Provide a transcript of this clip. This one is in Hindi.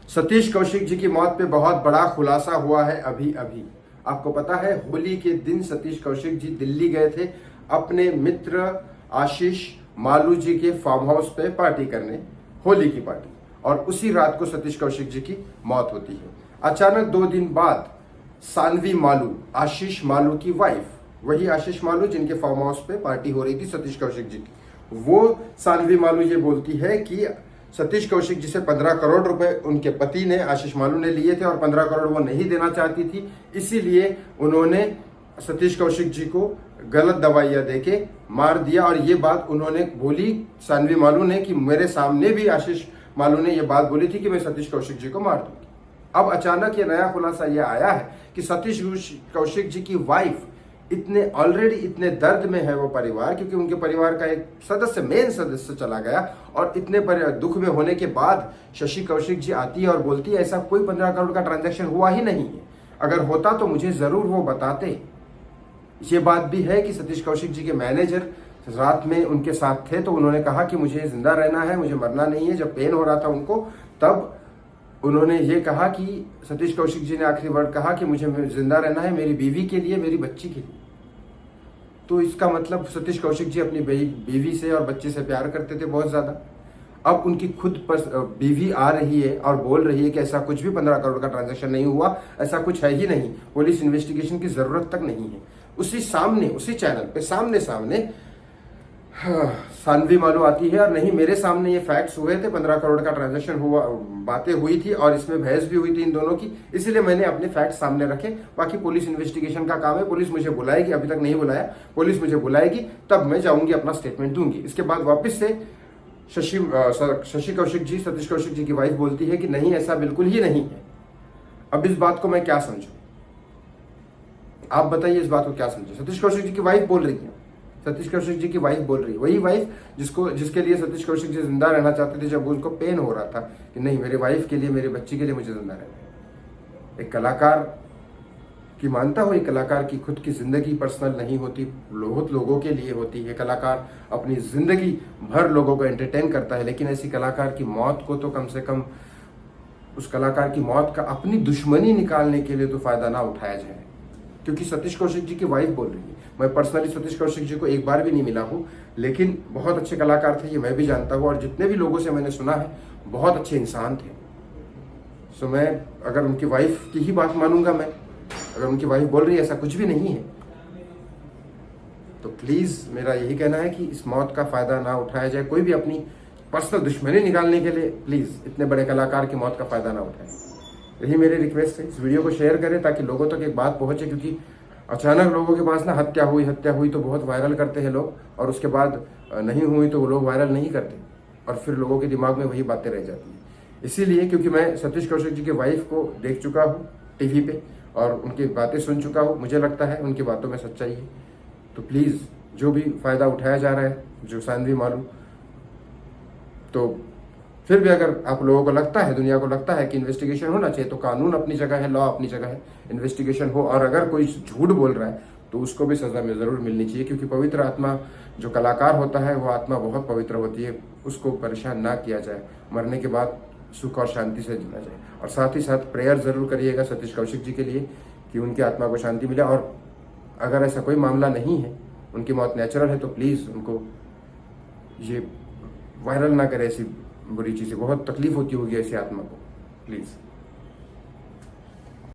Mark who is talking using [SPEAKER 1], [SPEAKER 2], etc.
[SPEAKER 1] सतीश कौशिक जी की मौत पे बहुत बड़ा खुलासा हुआ है अभी अभी। आपको पता है होली के दिन सतीश कौशिक जी दिल्ली गए थे अपने मित्र आशीष मालू जी के फार्म हाउस पे पार्टी करने, होली की पार्टी, और उसी रात को सतीश कौशिक जी की मौत होती है। अचानक 2 दिन बाद सानवी मालू, आशीष मालू की वाइफ, वही आशीष मालू जिनके फार्म हाउस पे पार्टी हो रही थी सतीश कौशिक जी की, वो सानवी मालू ये बोलती है कि सतीश कौशिक जी से 15 करोड़ रुपए उनके पति ने, आशीष मालू ने लिए थे और 15 करोड़ वो नहीं देना चाहती थी, इसीलिए उन्होंने सतीश कौशिक जी को गलत दवाइयां देके मार दिया। और ये बात उन्होंने बोली सानवी मालू ने कि मेरे सामने भी आशीष मालू ने ये बात बोली थी कि मैं सतीश कौशिक जी को मार दूंगी। अब अचानक ये नया खुलासा ये आया है कि सतीश कौशिक जी की वाइफ ऑलरेडी इतने दर्द में है वो परिवार, क्योंकि उनके परिवार का एक सदस्य, मेन सदस्य चला गया, और इतने दुख में होने के बाद शशि कौशिक जी आती है और बोलती है ऐसा कोई 15 करोड़ का ट्रांजैक्शन हुआ ही नहीं है, अगर होता तो मुझे जरूर वो बताते। ये बात भी है कि सतीश कौशिक जी के मैनेजर रात में उनके साथ थे, तो उन्होंने कहा कि मुझे जिंदा रहना है, मुझे मरना नहीं है। जब पेन हो रहा था उनको, तब उन्होंने ये कहा कि सतीश कौशिक जी ने आखिरी वर्ड कहा कि मुझे जिंदा रहना है मेरी बीवी के लिए, मेरी बच्ची के लिए। तो इसका मतलब सतीश कौशिक जी अपनी बीवी से और बच्चे से प्यार करते थे बहुत ज्यादा। अब उनकी खुद पर बीवी आ रही है और बोल रही है कि ऐसा कुछ भी 15 करोड़ का ट्रांजैक्शन नहीं हुआ, ऐसा कुछ है ही नहीं, पुलिस इन्वेस्टिगेशन की जरूरत तक नहीं है। उसी चैनल पे सामने सानवी मालू आती है और नहीं, मेरे सामने ये फैक्ट्स हुए थे, 15 करोड़ का ट्रांजैक्शन हुआ, बातें हुई थी और इसमें बहस भी हुई थी इन दोनों की, इसलिए मैंने अपने फैक्ट्स सामने रखे। बाकी पुलिस इन्वेस्टिगेशन का काम है, पुलिस मुझे बुलाएगी, अभी तक नहीं बुलाया, पुलिस मुझे बुलाएगी तब मैं जाऊंगी, अपना स्टेटमेंट दूंगी। इसके बाद वापस से शशि कौशिक जी, सतीश कौशिक जी की वाइफ बोलती है कि नहीं, ऐसा बिल्कुल ही नहीं है। अब इस बात को मैं क्या समझूं, आप बताइए, इस बात को क्या समझे? सतीश कौशिक जी की वाइफ बोल रही है, सतीश कौशिक जी की वाइफ बोल रही है, वही वाइफ जिसके लिए सतीश कौशिक जी जिंदा रहना चाहते थे जब उनको पेन हो रहा था कि नहीं, मेरे वाइफ के लिए, मेरे बच्ची के लिए मुझे जिंदा रहना है। एक कलाकार की मानता हो, एक कलाकार की खुद की जिंदगी पर्सनल नहीं होती, बहुत लोगों के लिए होती है। कलाकार अपनी जिंदगी भर लोगों को एंटरटेन करता है, लेकिन ऐसी कलाकार की मौत को तो कम से कम उस कलाकार की मौत का अपनी दुश्मनी निकालने के लिए तो फायदा ना उठाया जाए। क्योंकि सतीश कौशिक जी की वाइफ बोल रही है, मैं पर्सनली सतीश कौशिक जी को एक बार भी नहीं मिला हूँ, लेकिन बहुत अच्छे कलाकार थे, ये मैं भी जानता हूँ, और जितने भी लोगों से मैंने सुना है बहुत अच्छे इंसान थे। सो मैं अगर उनकी वाइफ की ही बात मानूंगा, मैं अगर उनकी वाइफ बोल रही है ऐसा कुछ भी नहीं है, तो प्लीज मेरा यही कहना है कि इस मौत का फायदा ना उठाया जाए। कोई भी अपनी पर्सनल दुश्मनी निकालने के लिए प्लीज इतने बड़े कलाकार की मौत का फायदा ना उठाए। यही मेरी रिक्वेस्ट है। इस वीडियो को शेयर करें ताकि लोगों तक एक बात पहुंचे, क्योंकि अचानक लोगों के पास ना हत्या हुई तो बहुत वायरल करते हैं लोग, और उसके बाद नहीं हुई तो वो लोग वायरल नहीं करते, और फिर लोगों के दिमाग में वही बातें रह जाती हैं। इसीलिए, क्योंकि मैं सतीश कौशिक जी की वाइफ को देख चुका हूँ टीवी पे और उनकी बातें सुन चुका हूँ, मुझे लगता है उनकी बातों में सच्चाई है। तो प्लीज़ जो भी फायदा उठाया जा रहा है, जो सानवी मालू, तो फिर भी अगर आप लोगों को लगता है, दुनिया को लगता है कि इन्वेस्टिगेशन होना चाहिए, तो कानून अपनी जगह है, लॉ अपनी जगह है, इन्वेस्टिगेशन हो। और अगर कोई झूठ बोल रहा है तो उसको भी सजा में जरूर मिलनी चाहिए, क्योंकि पवित्र आत्मा जो कलाकार होता है वो आत्मा बहुत पवित्र होती है, उसको परेशान ना किया जाए, मरने के बाद सुख और शांति से जीना जाए। और साथ ही साथ प्रेयर जरूर करिएगा सतीश कौशिक जी के लिए कि उनकी आत्मा को शांति मिले। और अगर ऐसा कोई मामला नहीं है, उनकी मौत नेचुरल है, तो प्लीज़ उनको ये वायरल ना करे ऐसी बुरी चीज़ें, बहुत तकलीफ होती होगी ऐसी आत्मा को, प्लीज़।